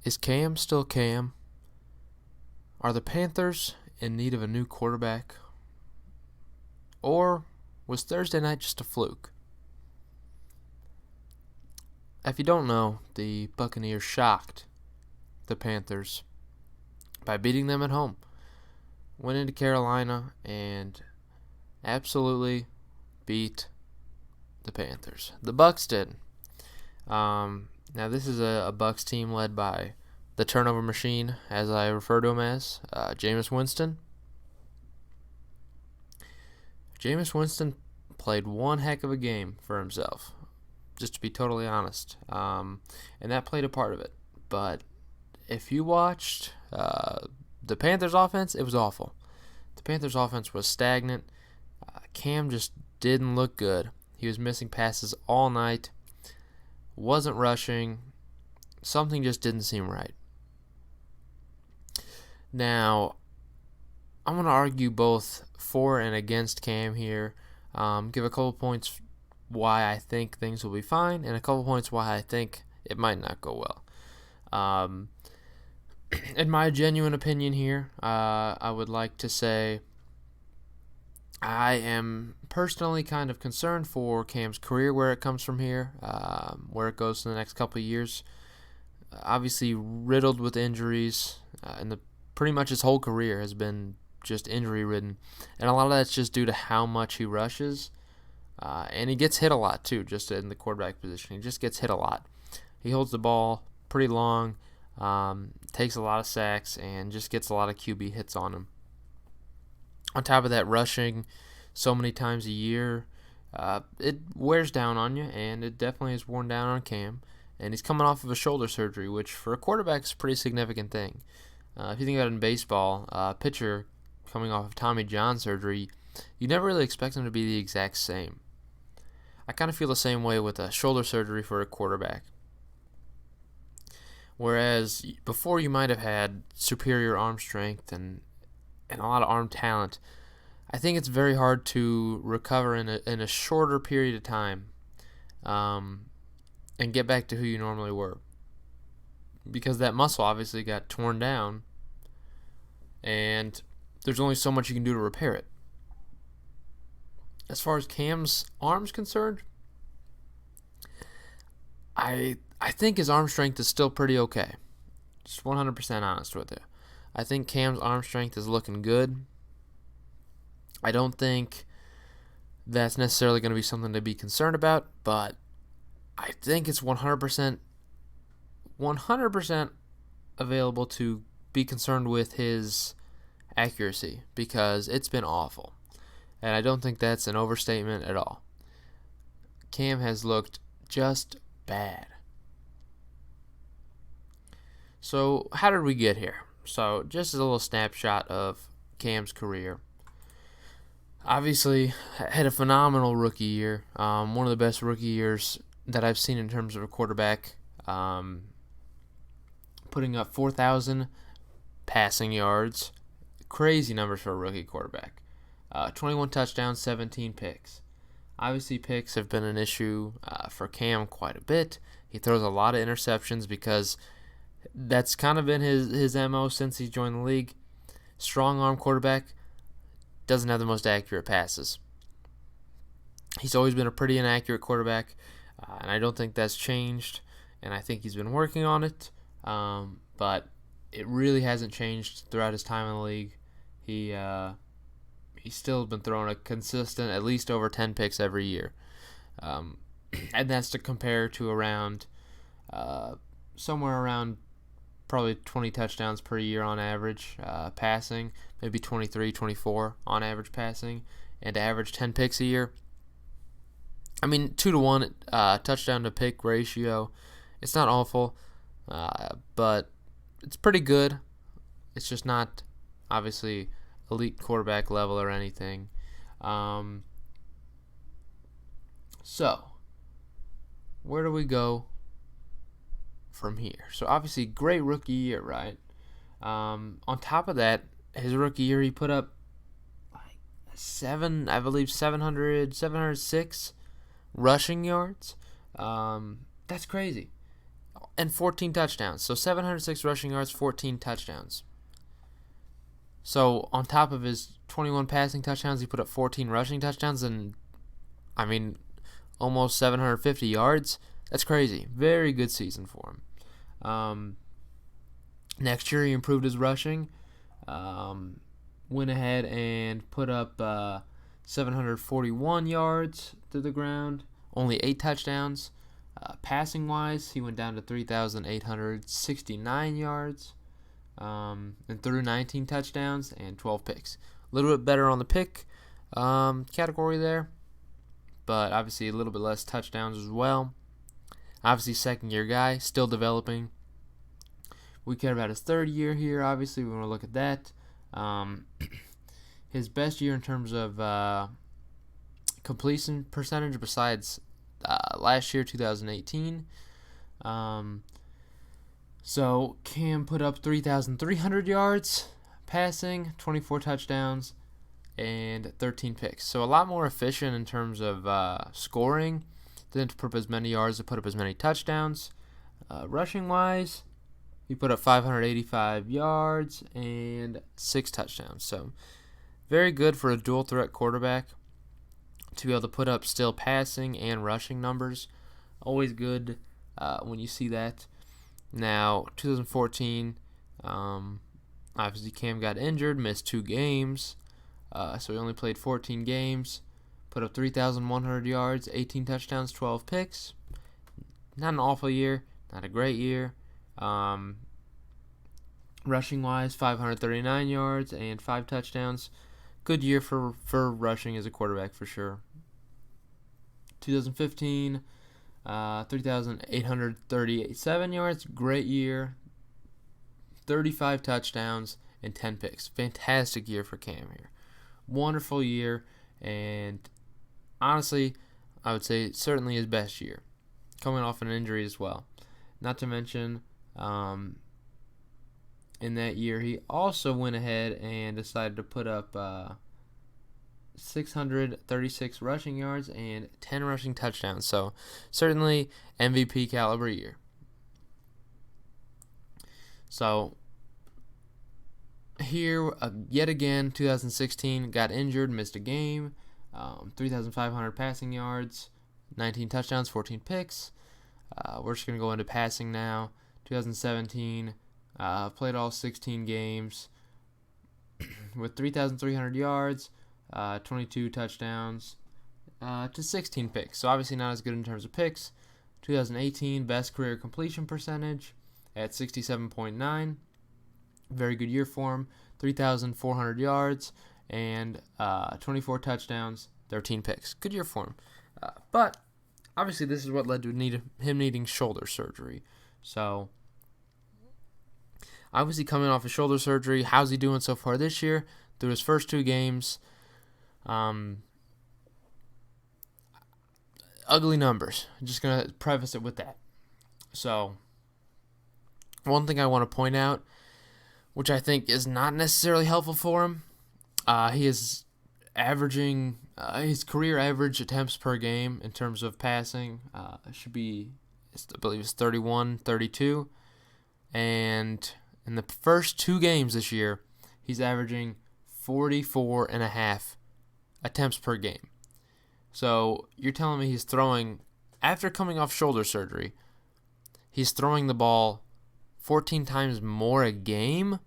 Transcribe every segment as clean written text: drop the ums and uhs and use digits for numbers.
Is Cam still Cam? Are the Panthers in need of a new quarterback? Or was Thursday night just a fluke? If you don't know, the Buccaneers shocked the Panthers by beating them at home. Went into Carolina and absolutely beat the Panthers. The Bucs did. Now this is a Bucs team led by the turnover machine, as I refer to him as, Jameis Winston. Jameis Winston played one heck of a game for himself, just to be totally honest. And that played a part of it. But if you watched the Panthers offense, it was awful. The Panthers offense was stagnant. Cam just didn't look good. He was missing passes all night, wasn't rushing. Something just didn't seem right. Now, I'm going to argue both for and against Cam here. Give a couple points why I think things will be fine, and a couple points why I think it might not go well. In my genuine opinion here, I would like to say I am personally kind of concerned for Cam's career, where it comes from here, where it goes in the next couple of years. Obviously riddled with injuries, and pretty much his whole career has been just injury-ridden, and a lot of that's just due to how much he rushes, and he gets hit a lot too, just in the quarterback position. He just gets hit a lot. He holds the ball pretty long, takes a lot of sacks, and just gets a lot of QB hits on him. On top of that, rushing so many times a year, it wears down on you, and it definitely has worn down on Cam. And he's coming off of a shoulder surgery, which for a quarterback is a pretty significant thing. If you think about it in baseball, a pitcher coming off of Tommy John surgery, you never really expect him to be the exact same. I kind of feel the same way with a shoulder surgery for a quarterback. Whereas before you might have had superior arm strength and a lot of arm talent, I think it's very hard to recover in a shorter period of time and get back to who you normally were. Because that muscle obviously got torn down, and there's only so much you can do to repair it. As far as Cam's arm's concerned, I think his arm strength is still pretty okay. Just 100% honest with you. I think Cam's arm strength is looking good. I don't think that's necessarily going to be something to be concerned about, but I think it's 100% available to be concerned with his accuracy, because it's been awful. And I don't think that's an overstatement at all. Cam has looked just bad. So how did we get here? So just as a little snapshot of Cam's career. Obviously, had a phenomenal rookie year. One of the best rookie years that I've seen in terms of a quarterback. Putting up 4,000 passing yards. Crazy numbers for a rookie quarterback. 21 touchdowns, 17 picks. Obviously, picks have been an issue for Cam quite a bit. He throws a lot of interceptions because that's kind of been his MO since he joined the league. Strong arm quarterback, doesn't have the most accurate passes. He's always been a pretty inaccurate quarterback, and I don't think that's changed, and I think he's been working on it, but it really hasn't changed throughout his time in the league. He's still been throwing a consistent at least over 10 picks every year, and that's to compare to around somewhere around probably 20 touchdowns per year on average passing, maybe 23, 24 on average passing, and to average 10 picks a year. I mean, 2-to-1 touchdown to pick ratio. It's not awful, but it's pretty good. It's just not, obviously, elite quarterback level or anything. So, where do we go from here? So, obviously, great rookie year, right? On top of that, his rookie year, he put up 706 rushing yards. That's crazy. and 14 touchdowns. So 706 rushing yards, 14 touchdowns. So on top of his 21 passing touchdowns, he put up 14 rushing touchdowns and, almost 750 yards. That's crazy. Very good season for him. Next year, he improved his rushing. Went ahead and put up 741 yards through the ground. Only 8 touchdowns. Passing-wise, he went down to 3,869 yards. And threw 19 touchdowns and 12 picks. A little bit better on the pick category there, but obviously a little bit less touchdowns as well. Obviously, second-year guy, still developing. We care about his third year here, obviously. We want to look at that. His best year in terms of completion percentage besides last year, 2018. So Cam put up 3,300 yards passing, 24 touchdowns, and 13 picks. So a lot more efficient in terms of scoring. Didn't put up as many yards to put up as many touchdowns. Rushing-wise, he put up 585 yards and 6 touchdowns. So very good for a dual-threat quarterback to be able to put up still passing and rushing numbers. Always good when you see that. Now, 2014, obviously Cam got injured, missed 2 games, so he only played 14 games, put up 3,100 yards, 18 touchdowns, 12 picks. Not an awful year, not a great year. Rushing-wise, 539 yards and 5 touchdowns. Good year for rushing as a quarterback for sure. 2015, 3,837 yards. Great year. 35 touchdowns and 10 picks. Fantastic year for Cam here. Wonderful year. And honestly, I would say certainly his best year. Coming off an injury as well. Not to mention, in that year, he also went ahead and decided to put up 636 rushing yards and 10 rushing touchdowns. So certainly MVP caliber year. So here, yet again, 2016, got injured, missed a game, 3,500 passing yards, 19 touchdowns, 14 picks. We're just going to go into passing now. 2017, played all 16 games with 3,300 yards, 22 touchdowns, to 16 picks. So obviously not as good in terms of picks. 2018, best career completion percentage at 67.9. Very good year for him. 3,400 yards and 24 touchdowns, 13 picks. Good year for him. But obviously this is what led to him needing shoulder surgery. So obviously coming off his shoulder surgery, how's he doing so far this year? Through his first 2 games, ugly numbers. I'm just going to preface it with that. So one thing I want to point out, which I think is not necessarily helpful for him, he is averaging his career average attempts per game in terms of passing should be, I believe it's 31, 32. And in the first 2 games this year, he's averaging 44.5 attempts per game. So you're telling me he's throwing, after coming off shoulder surgery, he's throwing the ball 14 times more a game?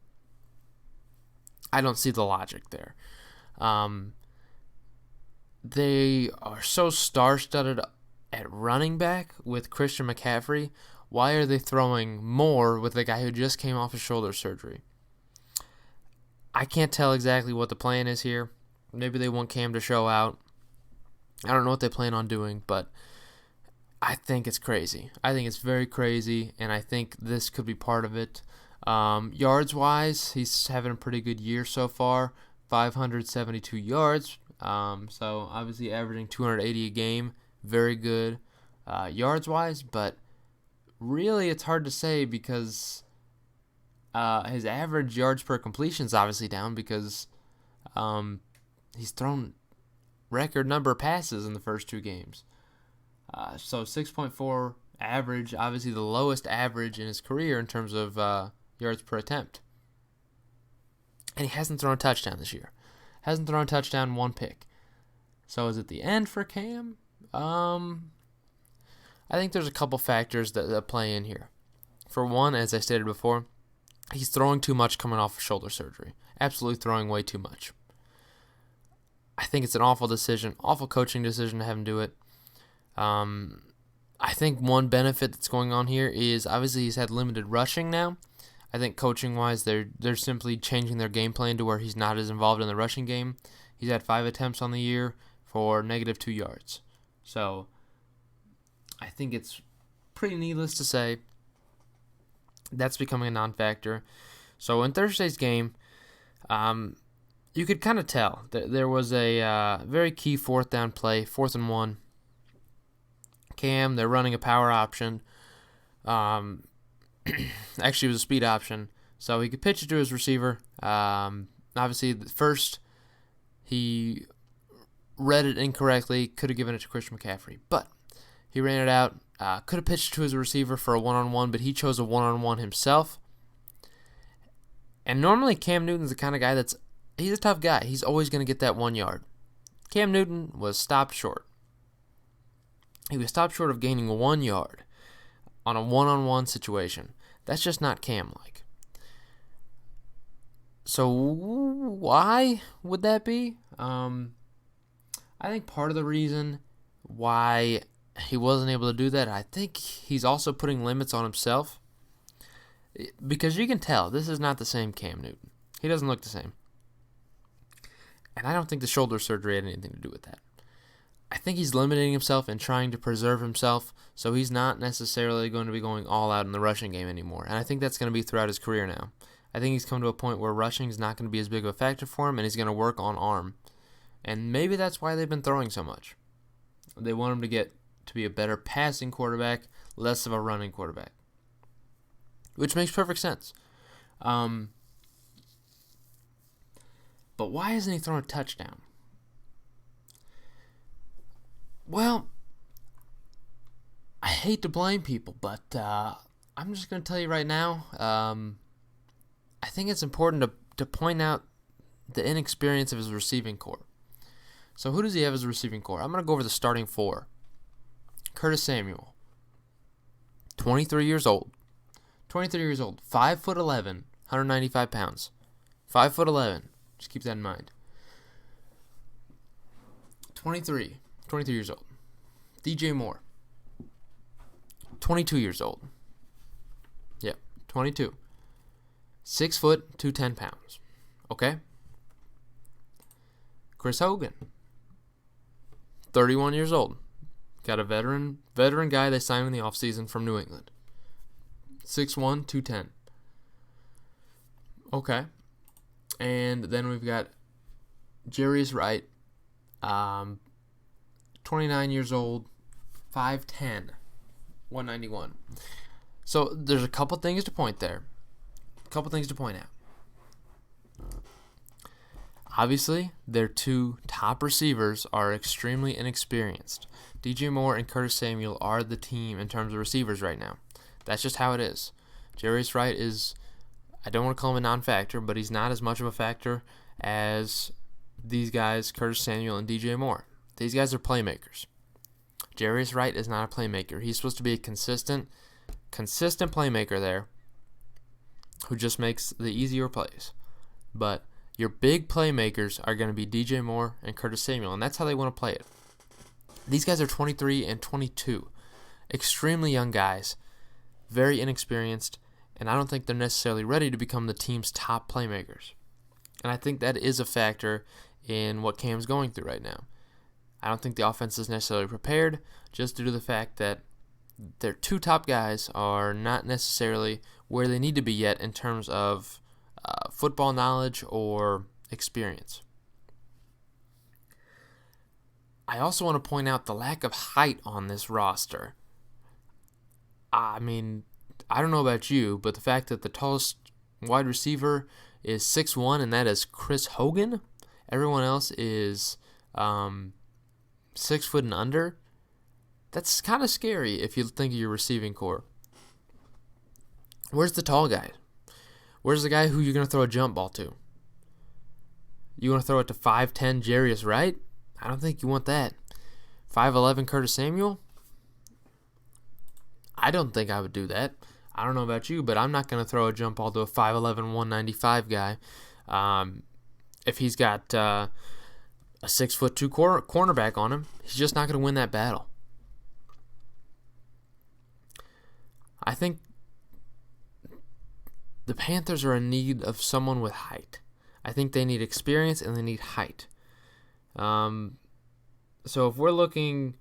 I don't see the logic there. They are so star-studded at running back with Christian McCaffrey. Why are they throwing more with the guy who just came off of shoulder surgery? I can't tell exactly what the plan is here. Maybe they want Cam to show out. I don't know what they plan on doing, but I think it's crazy. I think it's very crazy, and I think this could be part of it. Yards-wise, he's having a pretty good year so far. 572 yards. So obviously averaging 280 a game. Very good yards-wise, but really it's hard to say because his average yards per completion is obviously down because he's thrown record number of passes in the first 2 games. So 6.4 average, obviously the lowest average in his career in terms of yards per attempt. And he hasn't thrown a touchdown this year. Hasn't thrown a touchdown, one pick. So is it the end for Cam? I think there's a couple factors that play in here. For one, as I stated before, he's throwing too much coming off of shoulder surgery. Absolutely throwing way too much. I think it's an awful decision, awful coaching decision to have him do it. I think one benefit that's going on here is obviously he's had limited rushing now. I think coaching-wise, they're simply changing their game plan to where he's not as involved in the rushing game. He's had 5 attempts on the year for -2 yards. So I think it's pretty needless to say that's becoming a non-factor. So in Thursday's game, you could kind of tell that there was a very key 4th down play, 4th and 1. Cam, they're running a power option. Actually, it was a speed option. So he could pitch it to his receiver. Obviously, first, he read it incorrectly. Could have given it to Christian McCaffrey. But he ran it out. Could have pitched it to his receiver for a one-on-one, but he chose a one-on-one himself. And normally, Cam Newton's the kind of guy he's a tough guy. He's always going to get that 1 yard. Cam Newton was stopped short. He was stopped short of gaining 1 yard on a one-on-one situation. That's just not Cam-like. So why would that be? I think part of the reason why he wasn't able to do that, I think he's also putting limits on himself. Because you can tell, this is not the same Cam Newton. He doesn't look the same. And I don't think the shoulder surgery had anything to do with that. I think he's limiting himself and trying to preserve himself, so he's not necessarily going to be going all out in the rushing game anymore. And I think that's going to be throughout his career now. I think he's come to a point where rushing is not going to be as big of a factor for him, and he's going to work on arm. And maybe that's why they've been throwing so much. They want him to get to be a better passing quarterback, less of a running quarterback. Which makes perfect sense. But why hasn't he thrown a touchdown? Well, I hate to blame people, but I'm just going to tell you right now, I think it's important to point out the inexperience of his receiving core. So who does he have as a receiving core? I'm going to go over the starting 4. Curtis Samuel, 23 years old. 5'11", 195 pounds. 5'11", just keep that in mind. 23 years old. DJ Moore, 22 years old. Yep, 22. 6 foot, 210 pounds. Okay? Chris Hogan, 31 years old. Got a veteran guy they signed in the offseason from New England. 6'1", 210. Okay. And then we've got Jarius Wright, 29 years old, 5'10", 191. So there's a couple things to point there. A couple things to point out. Obviously, their 2 top receivers are extremely inexperienced. DJ Moore and Curtis Samuel are the team in terms of receivers right now. That's just how it is. Jarius Wright is, I don't want to call him a non-factor, but he's not as much of a factor as these guys, Curtis Samuel and DJ Moore. These guys are playmakers. Jarius Wright is not a playmaker. He's supposed to be a consistent playmaker there who just makes the easier plays. But your big playmakers are going to be DJ Moore and Curtis Samuel, and that's how they want to play it. These guys are 23 and 22. Extremely young guys, very inexperienced, and I don't think they're necessarily ready to become the team's top playmakers. And I think that is a factor in what Cam's going through right now. I don't think the offense is necessarily prepared, just due to the fact that their 2 top guys are not necessarily where they need to be yet in terms of football knowledge or experience. I also want to point out the lack of height on this roster. I mean, I don't know about you, but the fact that the tallest wide receiver is 6'1", and that is Chris Hogan. Everyone else is 6 foot and under. That's kind of scary if you think of your receiving core. Where's the tall guy? Where's the guy who you're going to throw a jump ball to? You want to throw it to 5'10" Jarius Wright? I don't think you want that. 5'11" Curtis Samuel? I don't think I would do that. I don't know about you, but I'm not going to throw a jump ball to a 5'11", 195 guy. If he's got a 6'2" cornerback on him, he's just not going to win that battle. I think the Panthers are in need of someone with height. I think they need experience and they need height. So if we're looking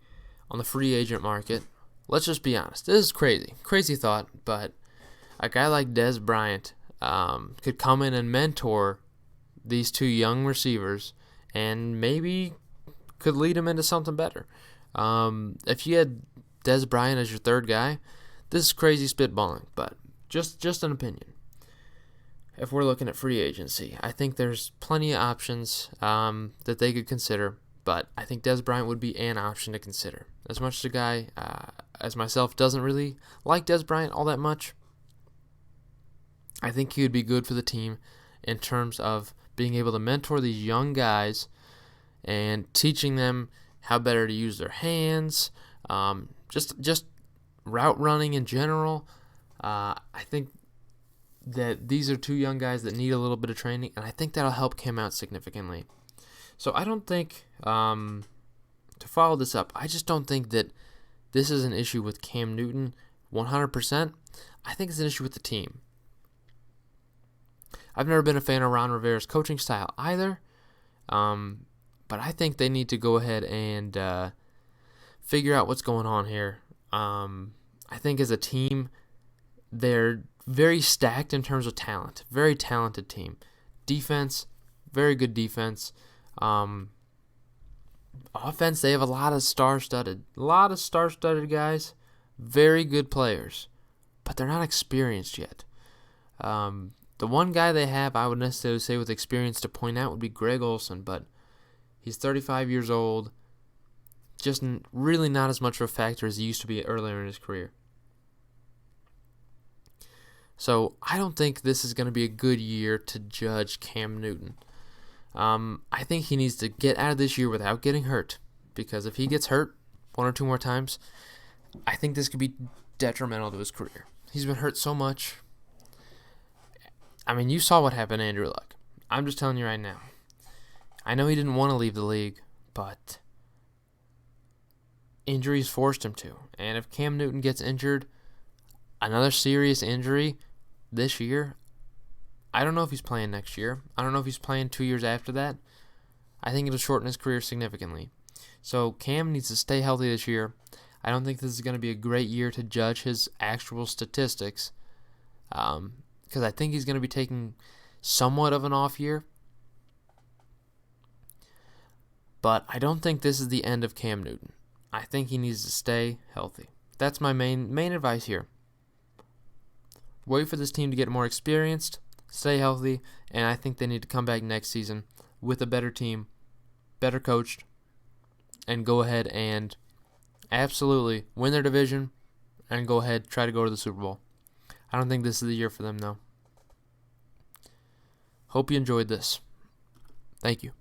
on the free agent market, let's just be honest. This is crazy thought, but a guy like Dez Bryant could come in and mentor these two young receivers and maybe could lead them into something better. If you had Dez Bryant as your third guy, this is crazy spitballing, but just an opinion. If we're looking at free agency, I think there's plenty of options that they could consider, but I think Dez Bryant would be an option to consider. As much as a guy, as myself, doesn't really like Dez Bryant all that much, I think he would be good for the team in terms of being able to mentor these young guys and teaching them how better to use their hands, just route running in general. I think that these are two young guys that need a little bit of training, and I think that'll help Cam out significantly. So I don't think, to follow this up, I just don't think that this is an issue with Cam Newton 100%. I think it's an issue with the team. I've never been a fan of Ron Rivera's coaching style either, but I think they need to go ahead and figure out what's going on here. I think as a team, they're very stacked in terms of talent. Very talented team. Defense, very good defense. Offense, they have a lot of star-studded guys. Very good players, but they're not experienced yet. The one guy they have, I would necessarily say with experience to point out, would be Greg Olsen, but he's 35 years old. Just really not as much of a factor as he used to be earlier in his career. So I don't think this is going to be a good year to judge Cam Newton. I think he needs to get out of this year without getting hurt, because if he gets hurt one or two more times, I think this could be detrimental to his career. He's been hurt so much. I mean, you saw what happened to Andrew Luck. I'm just telling you right now. I know he didn't want to leave the league, but injuries forced him to. And if Cam Newton gets injured, another serious injury this year, I don't know if he's playing next year. I don't know if he's playing 2 years after that. I think it'll shorten his career significantly. So Cam needs to stay healthy this year. I don't think this is going to be a great year to judge his actual statistics, because I think he's going to be taking somewhat of an off year. But I don't think this is the end of Cam Newton. I think he needs to stay healthy. That's my main advice here. Wait for this team to get more experienced, stay healthy, and I think they need to come back next season with a better team, better coached, and go ahead and absolutely win their division and go ahead try to go to the Super Bowl. I don't think this is the year for them, though. Hope you enjoyed this. Thank you.